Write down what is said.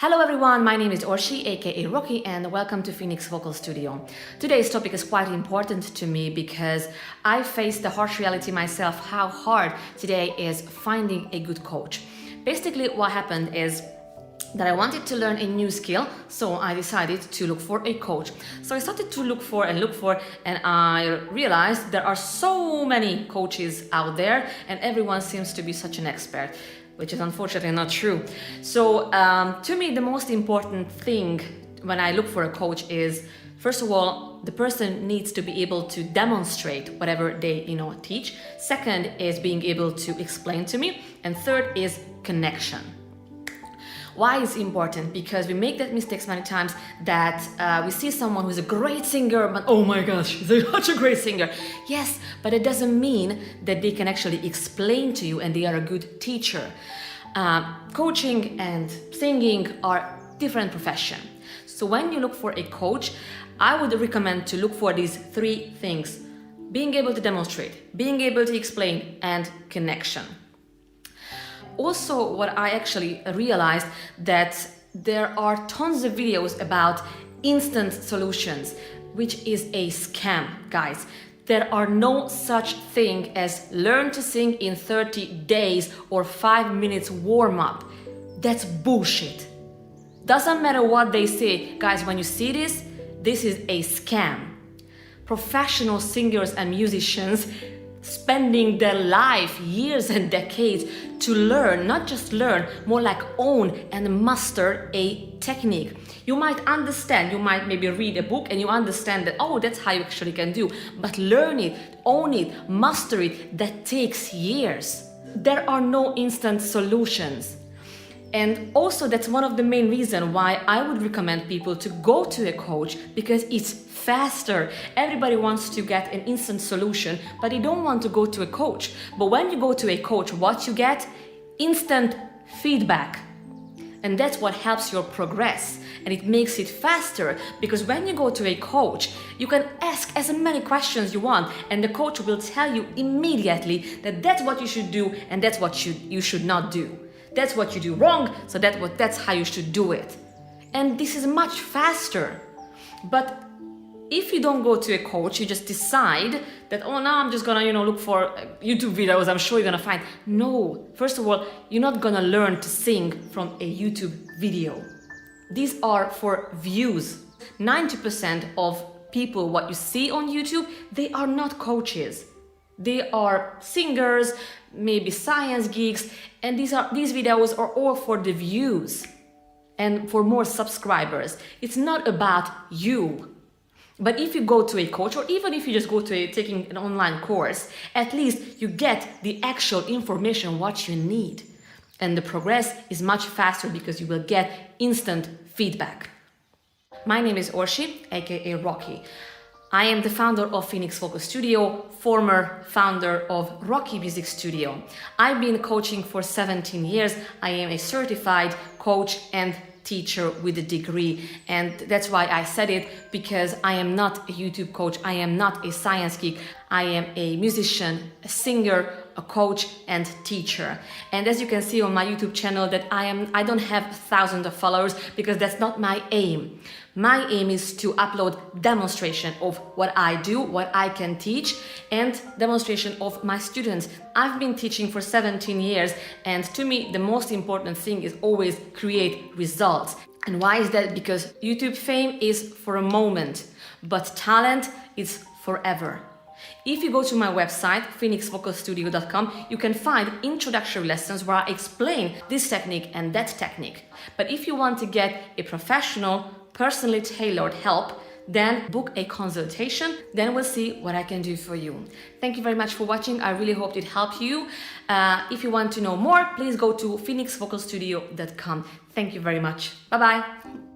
Hello everyone, my name is Orshi, aka Rocky, and welcome to Phoenix Vocal Studio. Today's topic is quite important to me because I face the harsh reality myself how hard today is finding a good coach. Basically what happened is that I wanted to learn a new skill, so I decided to look for a coach. So I started to look for, and I realized there are so many coaches out there and everyone seems to be such an expert, which is unfortunately not true. So to me, the most important thing when I look for a coach is, first of all, the person needs to be able to demonstrate whatever they teach. Second is being able to explain to me. And third is connection. Why is important? Because we make that mistakes many times that we see someone who's a great singer, but oh my gosh, they're such a great singer. Yes, but it doesn't mean that they can actually explain to you and they are a good teacher. Coaching and singing are different profession. So when you look for a coach, I would recommend to look for these three things: being able to demonstrate, being able to explain, and connection. Also, what I actually realized that there are tons of videos about instant solutions, which is a scam, guys. There are no such thing as learn to sing in 30 days or 5 minutes warm up. That's bullshit. Doesn't matter what they say, guys, when you see this, this is a scam. Professional singers and musicians spending their life, years and decades to learn, not just learn, more like own and master a technique. You might understand, you might maybe read a book and you understand that, oh, that's how you actually can do, but learn it, own it, master it, that takes years. There are no instant solutions. And also that's one of the main reasons why I would recommend people to go to a coach, because it's faster. Everybody wants to get an instant solution, but they don't want to go to a coach. But when you go to a coach, what you get? Instant feedback. And that's what helps your progress, and it makes it faster, because when you go to a coach, you can ask as many questions you want and the coach will tell you immediately that that's what you should do and that's what you should not do. That's what you do wrong, so that's how you should do it. And this is much faster. But if you don't go to a coach, you just decide that, oh, now I'm just gonna, look for YouTube videos, I'm sure you're gonna find. No, first of all, you're not gonna learn to sing from a YouTube video. These are for views. 90% of people, what you see on YouTube, they are not coaches. They are singers, maybe science geeks, and these videos are all for the views and for more subscribers. It's not about you. But if you go to a coach, or even if you just go to taking an online course, at least you get the actual information what you need. And the progress is much faster because you will get instant feedback. My name is Orshi, aka Rocky. I am the founder of Phoenix Vocal Studio, former founder of Rocky Music Studio. I've been coaching for 17 years. I am a certified coach and teacher with a degree, and that's why I said it, because I am not a YouTube coach, I am not a science geek, I am a musician, a singer, a coach and teacher. And as you can see on my YouTube channel that I don't have thousands of followers, because that's not my aim. My aim is to upload demonstration of what I do, what I can teach, and demonstration of my students. I've been teaching for 17 years, and to me the most important thing is always create results. And why is that? Because YouTube fame is for a moment, but talent is forever. If you go to my website, phoenixvocalstudio.com, you can find introductory lessons where I explain this technique and that technique. But if you want to get a professional, personally tailored help, then book a consultation, then we'll see what I can do for you. Thank you very much for watching. I really hope it helped you. If you want to know more, please go to phoenixvocalstudio.com. Thank you very much. Bye-bye.